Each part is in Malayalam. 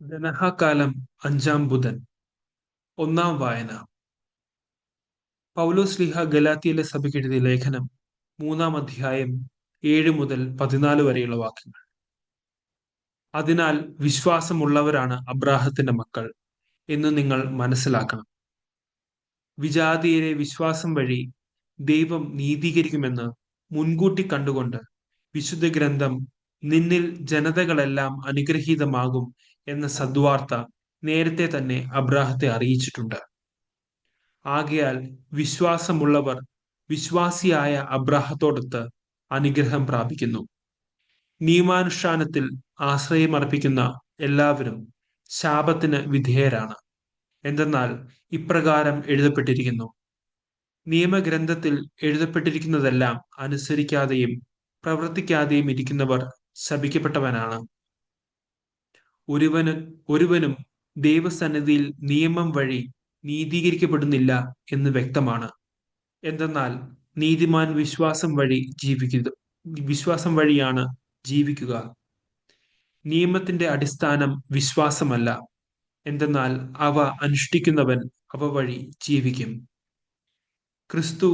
ഗണഹാകാലം അഞ്ചാം ബുധൻ. ഒന്നാം വായന. പൗലോസ്ലീഹ ഗലാത്യയിലെ സഭയ്ക്ക് എഴുതിയ ലേഖനം, മൂന്നാം അധ്യായം, 7 മുതൽ 14 വരെയുള്ള വാക്യങ്ങൾ. അതിനാൽ വിശ്വാസമുള്ളവരാണ് അബ്രാഹത്തിന്റെ മക്കൾ എന്ന് നിങ്ങൾ മനസ്സിലാക്കണം. വിജാതിയരെ വിശ്വാസം വഴി ദൈവം നീതീകരിക്കുമെന്ന് മുൻകൂട്ടി കണ്ടുകൊണ്ട് വിശുദ്ധ ഗ്രന്ഥം നിന്നിൽ ജനതകളെല്ലാം അനുഗ്രഹീതമാകും എന്ന സദ്വാർത്ത നേരത്തെ തന്നെ അബ്രാഹത്തെ അറിയിച്ചിട്ടുണ്ട്. ആകയാൽ വിശ്വാസമുള്ളവർ വിശ്വാസിയായ അബ്രാഹത്തോടൊത്ത് അനുഗ്രഹം പ്രാപിക്കുന്നു. നിയമാനുഷ്ഠാനത്തിൽ ആശ്രയമർപ്പിക്കുന്ന എല്ലാവരും ശാപത്തിന് വിധേയരാണ്. എന്തെന്നാൽ ഇപ്രകാരം എഴുതപ്പെട്ടിരിക്കുന്നു: നിയമഗ്രന്ഥത്തിൽ എഴുതപ്പെട്ടിരിക്കുന്നതെല്ലാം അനുസരിക്കാതെയും പ്രവർത്തിക്കാതെയും ഇരിക്കുന്നവർ ശപിക്കപ്പെട്ടവനാണ്. ഒരുവനും ദൈവസന്നിധിയിൽ നിയമം വഴി നീതീകരിക്കപ്പെടുന്നില്ല എന്ന് വ്യക്തമാണ്. എന്തെന്നാൽ നീതിമാൻ വിശ്വാസം വഴിയാണ് ജീവിക്കുക. നിയമത്തിന്റെ അടിസ്ഥാനം വിശ്വാസമല്ല, എന്തെന്നാൽ അവ അനുഷ്ഠിക്കുന്നവൻ അവ വഴി ജീവിക്കും. ക്രിസ്തു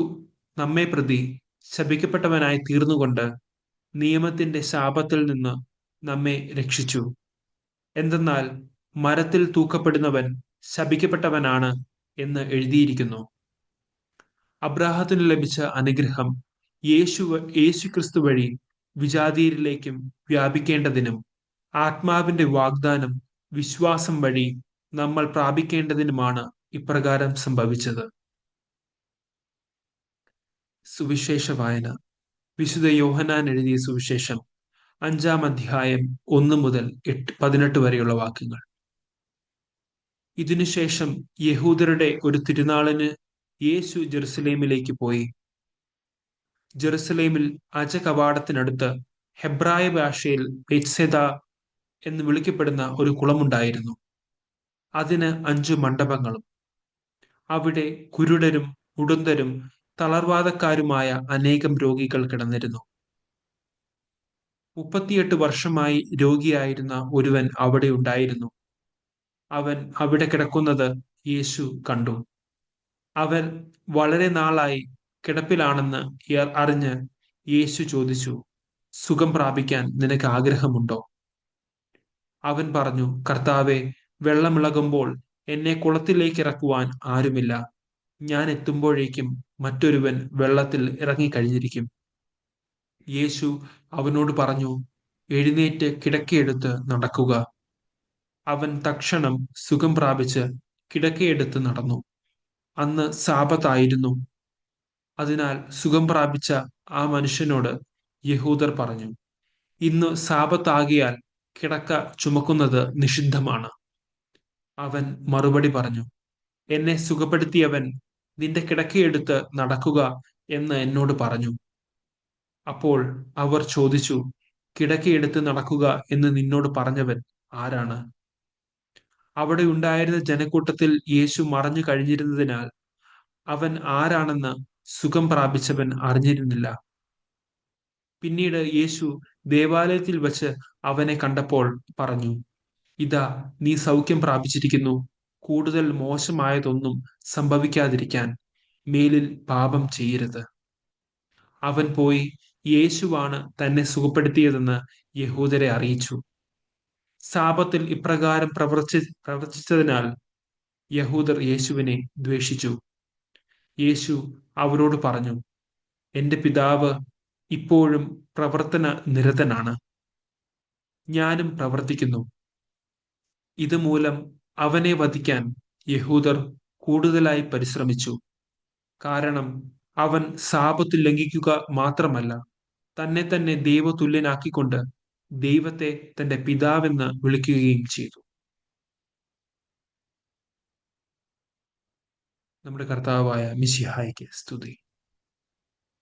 നമ്മെ പ്രതി ശപിക്കപ്പെട്ടവനായി തീർന്നുകൊണ്ട് നിയമത്തിന്റെ ശാപത്തിൽ നിന്ന് നമ്മെ രക്ഷിച്ചു. എന്തെന്നാൽ മരത്തിൽ തൂക്കപ്പെടുന്നവൻ ശപിക്കപ്പെട്ടവനാണ് എന്ന് എഴുതിയിരിക്കുന്നു. അബ്രാഹത്തിന് ലഭിച്ച അനുഗ്രഹം യേശു ക്രിസ്തു വഴി വിജാതീയരിലേക്കും വ്യാപിക്കേണ്ടതിനും ആത്മാവിന്റെ വാഗ്ദാനം വിശ്വാസം വഴി നമ്മൾ പ്രാപിക്കേണ്ടതിനുമാണ് ഇപ്രകാരം സംഭവിച്ചത്. സുവിശേഷ വായന. വിശുദ്ധ യോഹന്നാൻ എഴുതിയ സുവിശേഷം 5-ാം അധ്യായം 1 മുതൽ 18 വരെയുള്ള വാക്യങ്ങൾ. ഇതിനുശേഷം യഹൂദരുടെ ഒരു തിരുനാളിന് യേശു ജെറുസലേമിലേക്ക് പോയി. ജെറുസലേമിൽ അജകവാടത്തിനടുത്ത് ഹെബ്രായ ഭാഷയിൽ ബേത്സെദ എന്ന് വിളിക്കപ്പെടുന്ന ഒരു കുളമുണ്ടായിരുന്നു. അതിന് 5 മണ്ഡപങ്ങളും. അവിടെ കുരുടരും മുടന്തരും തളർവാദക്കാരുമായ അനേകം രോഗികൾ കിടന്നിരുന്നു. 38 വർഷമായി രോഗിയായിരുന്ന ഒരുവൻ അവിടെ ഉണ്ടായിരുന്നു. അവൻ അവിടെ കിടക്കുന്നത് യേശു കണ്ടു. അവൻ വളരെ നാളായി കിടപ്പിലാണെന്ന് അറിഞ്ഞ് യേശു ചോദിച്ചു, സുഖം പ്രാപിക്കാൻ നിനക്ക് ആഗ്രഹമുണ്ടോ? അവൻ പറഞ്ഞു, കർത്താവേ, വെള്ളമിളകുമ്പോൾ എന്നെ കുളത്തിലേക്ക് ഇറക്കുവാൻ ആരുമില്ല. ഞാൻ എത്തുമ്പോഴേക്കും മറ്റൊരുവൻ വെള്ളത്തിൽ ഇറങ്ങിക്കഴിഞ്ഞിരിക്കും. യേശു അവനോട് പറഞ്ഞു, എഴുന്നേറ്റ് കിടക്കയെടുത്ത് നടക്കുക. അവൻ തക്ഷണം സുഖം പ്രാപിച്ച് കിടക്കയെടുത്ത് നടന്നു. അന്ന് സാബത്തായിരുന്നു. അതിനാൽ സുഖം പ്രാപിച്ച ആ മനുഷ്യനോട് യഹൂദർ പറഞ്ഞു, ഇന്ന് സാബത്താകിയാൽ കിടക്ക ചുമക്കുന്നത് നിഷിദ്ധമാണ്. അവൻ മറുപടി പറഞ്ഞു, എന്നെ സുഖപ്പെടുത്തിയവൻ നിന്റെ കിടക്കയെടുത്ത് നടക്കുക എന്ന് എന്നോട് പറഞ്ഞു. അപ്പോൾ അവർ ചോദിച്ചു, കിടക്കയെടുത്ത് നടക്കുക എന്ന് നിന്നോട് പറഞ്ഞവൻ ആരാണ്? അവിടെ ഉണ്ടായിരുന്ന ജനക്കൂട്ടത്തിൽ യേശു മറഞ്ഞു കഴിഞ്ഞിരുന്നതിനാൽ അവൻ ആരാണെന്ന് സുഖം പ്രാപിച്ചവൻ അറിഞ്ഞിരുന്നില്ല. പിന്നീട് യേശു ദേവാലയത്തിൽ വച്ച് അവനെ കണ്ടപ്പോൾ പറഞ്ഞു, ഇതാ, നീ സൗഖ്യം പ്രാപിച്ചിരിക്കുന്നു. കൂടുതൽ മോശമായതൊന്നും സംഭവിക്കാതിരിക്കാൻ മേലിൽ പാപം ചെയ്യരുത്. അവൻ പോയി യേശുവാണ് തന്നെ സുഖപ്പെടുത്തിയതെന്ന് യഹൂദരെ അറിയിച്ചു. സാപത്തിൽ ഇപ്രകാരം പ്രവർത്തിച്ചതിനാൽ യഹൂദർ യേശുവിനെ ദ്വേഷിച്ചു. യേശു അവരോട് പറഞ്ഞു, എന്റെ പിതാവ് ഇപ്പോഴും പ്രവർത്തന നിരതനാണ്. ഞാനും പ്രവർത്തിക്കുന്നു. ഇതുമൂലം അവനെ വധിക്കാൻ യഹൂദർ കൂടുതലായി പരിശ്രമിച്ചു. കാരണം അവൻ സാപത്ത് ലംഘിക്കുക മാത്രമല്ല, തന്നെ തന്നെ ദൈവതുല്യനാക്കിക്കൊണ്ട് ദൈവത്തെ തന്റെ പിതാവെന്ന് വിളിക്കുകയും ചെയ്തു. നമ്മുടെ കർത്താവായ മിശിഹായ്ക്ക് സ്തുതി.